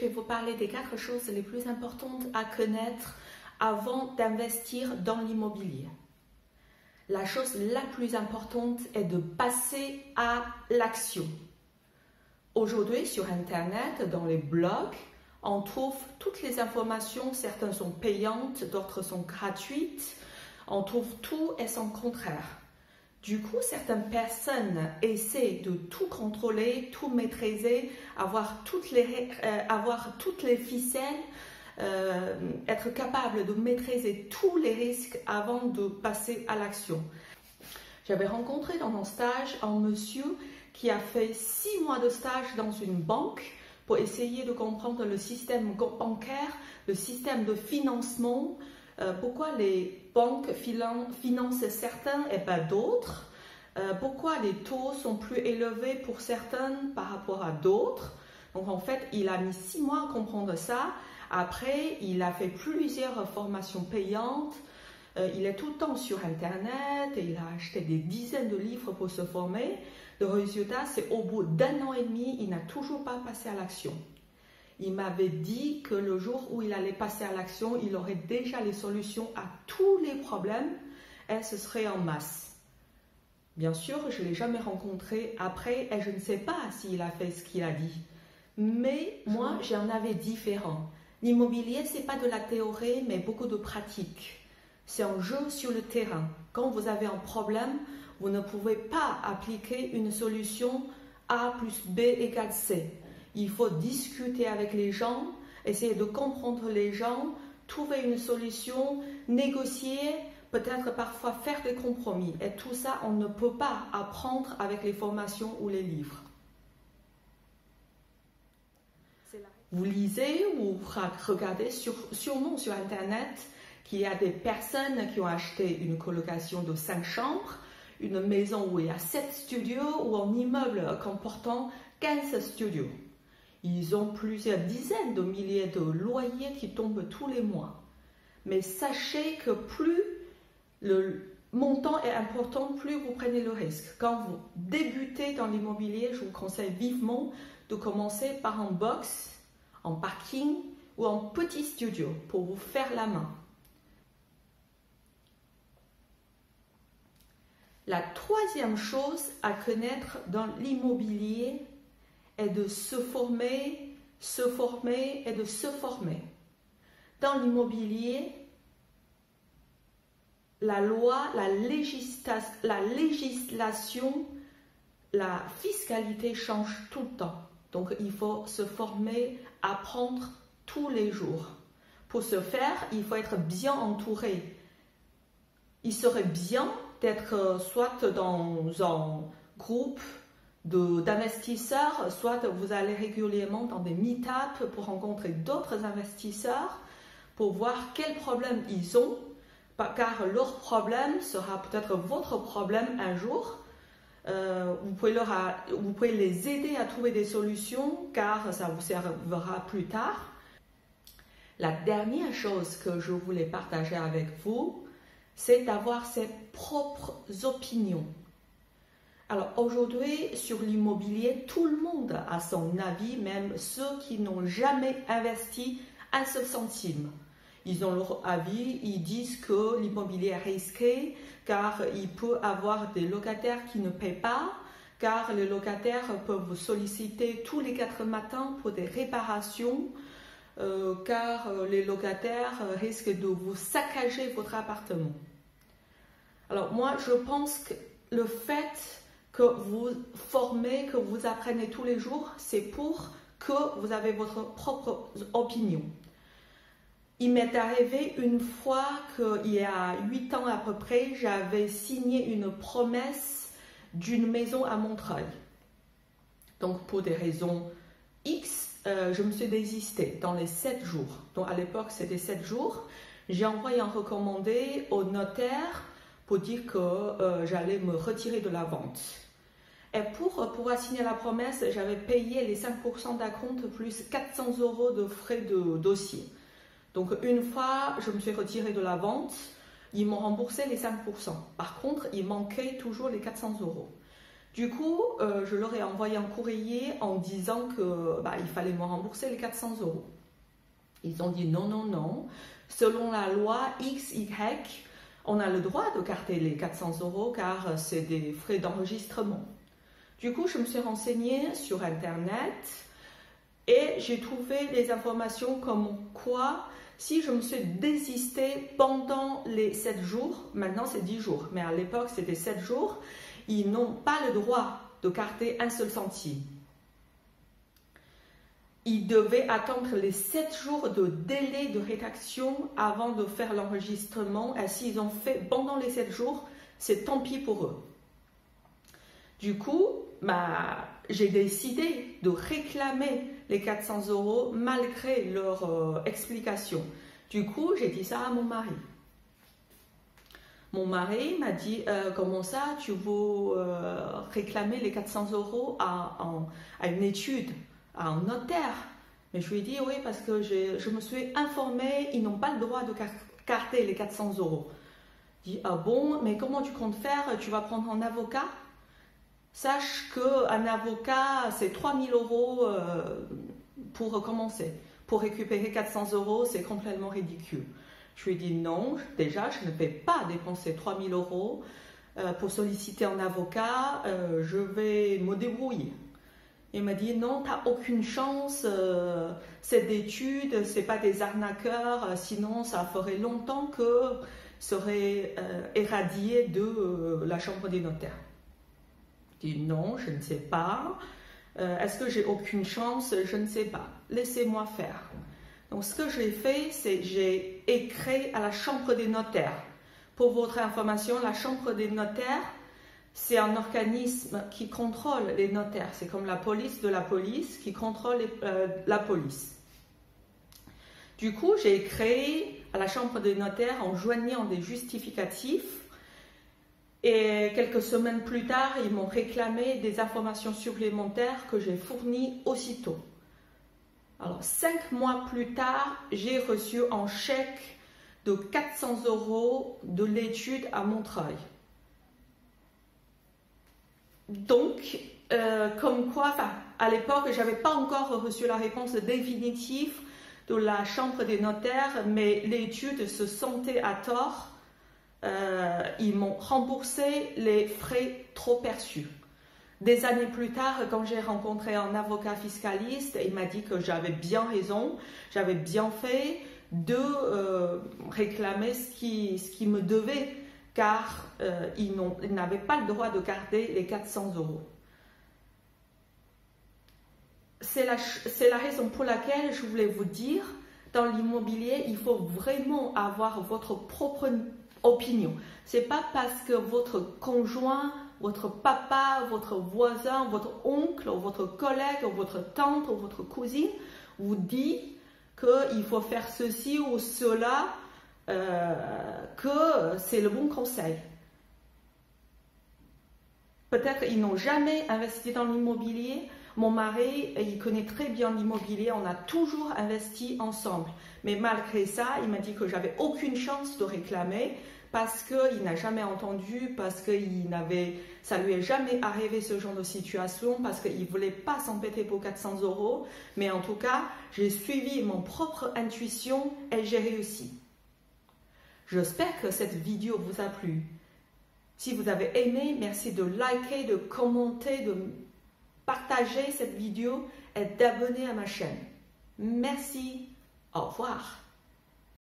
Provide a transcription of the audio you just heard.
vais vous parler des 4 choses les plus importantes à connaître avant d'investir dans l'immobilier. La chose la plus importante est de passer à l'action. Aujourd'hui, sur Internet, dans les blogs, on trouve toutes les informations. Certaines sont payantes, d'autres sont gratuites. On trouve tout et son contraire. Du coup, certaines personnes essaient de tout contrôler, tout maîtriser, avoir toutes les ficelles, être capable de maîtriser tous les risques avant de passer à l'action. J'avais rencontré dans mon stage un monsieur qui a fait 6 mois de stage dans une banque pour essayer de comprendre le système bancaire, le système de financement, pourquoi les banques financent certains et pas d'autres, pourquoi les taux sont plus élevés pour certains par rapport à d'autres. Donc en fait, il a mis 6 mois à comprendre ça. Après, il a fait plusieurs formations payantes. Il est tout le temps sur Internet et il a acheté des dizaines de livres pour se former. Le résultat, c'est au bout d'1 an et demi, il n'a toujours pas passé à l'action. Il m'avait dit que le jour où il allait passer à l'action, il aurait déjà les solutions à tous les problèmes et ce serait en masse. Bien sûr, je ne l'ai jamais rencontré après et je ne sais pas s'il a fait ce qu'il a dit. Mais moi, j'en avais différent. L'immobilier, ce n'est pas de la théorie, mais beaucoup de pratique. C'est un jeu sur le terrain. Quand vous avez un problème, vous ne pouvez pas appliquer une solution A plus B égale C. Il faut discuter avec les gens, essayer de comprendre les gens, trouver une solution, négocier, peut-être parfois faire des compromis. Et tout ça, on ne peut pas apprendre avec les formations ou les livres. Vous lisez ou regardez sûrement sur Internet qu'il y a des personnes qui ont acheté une colocation de 5 chambres, une maison où il y a 7 studios ou un immeuble comportant 15 studios. Ils ont plusieurs dizaines de milliers de loyers qui tombent tous les mois. Mais sachez que plus le montant est important, plus vous prenez le risque. Quand vous débutez dans l'immobilier, je vous conseille vivement de commencer par un box, en parking ou en petit studio pour vous faire la main. La troisième chose à connaître dans l'immobilier est de se former et de se former. Dans l'immobilier, la loi, la législation, la fiscalité change tout le temps. Donc, il faut se former, apprendre tous les jours. Pour ce faire, il faut être bien entouré. Il serait bien d'être soit dans un groupe d'investisseurs, soit vous allez régulièrement dans des meet-ups pour rencontrer d'autres investisseurs, pour voir quels problèmes ils ont, car leur problème sera peut-être votre problème un jour. Vous pouvez les aider à trouver des solutions, car ça vous servira plus tard. La dernière chose que je voulais partager avec vous, c'est d'avoir ses propres opinions. Alors aujourd'hui, sur l'immobilier, tout le monde a son avis, même ceux qui n'ont jamais investi un seul centime. Ils ont leur avis, ils disent que l'immobilier est risqué, car il peut y avoir des locataires qui ne paient pas, car les locataires peuvent vous solliciter tous les 4 matins pour des réparations, car les locataires risquent de vous saccager votre appartement. Alors moi, je pense que le fait que vous formez, que vous apprenez tous les jours, c'est pour que vous avez votre propre opinion. Il m'est arrivé une fois qu'il y a 8 ans à peu près, j'avais signé une promesse d'une maison à Montreuil. Donc pour des raisons X, je me suis désistée dans les 7 jours. Donc à l'époque, c'était 7 jours. J'ai envoyé un recommandé au notaire pour dire que j'allais me retirer de la vente. Et pour pouvoir signer la promesse, j'avais payé les 5% d'acompte plus 400 € de frais de dossier. Donc une fois, je me suis retirée de la vente, ils m'ont remboursé les 5%. Par contre, il manquait toujours les 400 €. Du coup, je leur ai envoyé un courrier en disant que il fallait me rembourser les 400 €. Ils ont dit non, non, non. Selon la loi XY, on a le droit de garder les 400 € car c'est des frais d'enregistrement. Du coup, je me suis renseignée sur Internet et j'ai trouvé des informations comme quoi, si je me suis désistée pendant les 7 jours, maintenant c'est 10 jours, mais à l'époque c'était 7 jours, ils n'ont pas le droit de garder un seul centime. Ils devaient attendre les 7 jours de délai de rédaction avant de faire l'enregistrement. Et s'ils ont fait pendant les 7 jours, c'est tant pis pour eux. Du coup, j'ai décidé de réclamer les 400 € malgré leur explication. Du coup, j'ai dit ça à mon mari. Mon mari m'a dit, comment ça, tu veux réclamer les 400 € à une étude, à un notaire? Mais je lui ai dit, oui, parce que je me suis informée, ils n'ont pas le droit de garder les 400 €. Il dit, ah bon, mais comment tu comptes faire? Tu vas prendre un avocat? Sache qu'un avocat, c'est 3 000 € pour commencer. Pour récupérer 400 €, c'est complètement ridicule. Je lui ai dit non, déjà, je ne vais pas dépenser 3 000 € pour solliciter un avocat, je vais me débrouiller. Il m'a dit non, tu n'as aucune chance, cette étude, ce n'est pas des arnaqueurs, sinon ça ferait longtemps que serait éradié de la chambre des notaires. Je dis non, je ne sais pas. Est-ce que j'ai aucune chance? Je ne sais pas. Laissez-moi faire. Donc ce que j'ai fait, c'est j'ai écrit à la chambre des notaires. Pour votre information, la chambre des notaires, c'est un organisme qui contrôle les notaires. C'est comme la police de la police qui contrôle la police. Du coup, j'ai écrit à la chambre des notaires en joignant des justificatifs. Et quelques semaines plus tard, ils m'ont réclamé des informations supplémentaires que j'ai fournies aussitôt. Alors, 5 mois plus tard, j'ai reçu un chèque de 400 € de l'étude à Montreuil. Donc, comme quoi, à l'époque, je n'avais pas encore reçu la réponse définitive de la chambre des notaires, mais l'étude se sentait à tort. Ils m'ont remboursé les frais trop perçus. Des années plus tard, quand j'ai rencontré un avocat fiscaliste, il m'a dit que j'avais bien raison, j'avais bien fait de réclamer ce qui me devait, car ils n'avaient pas le droit de garder les 400 €. C'est la raison pour laquelle je voulais vous dire, dans l'immobilier, il faut vraiment avoir votre propre opinion. Ce n'est pas parce que votre conjoint, votre papa, votre voisin, votre oncle, ou votre collègue, ou votre tante, ou votre cousine vous dit qu'il faut faire ceci ou cela, que c'est le bon conseil. Peut-être ils n'ont jamais investi dans l'immobilier. Mon mari, il connaît très bien l'immobilier, on a toujours investi ensemble. Mais malgré ça, il m'a dit que j'avais aucune chance de réclamer parce qu'il n'a jamais entendu, parce que ça lui est jamais arrivé ce genre de situation, parce qu'il ne voulait pas s'embêter pour 400 €. Mais en tout cas, j'ai suivi mon propre intuition et j'ai réussi. J'espère que cette vidéo vous a plu. Si vous avez aimé, merci de liker, de commenter, de partager cette vidéo et d'abonner à ma chaîne. Merci. Au revoir.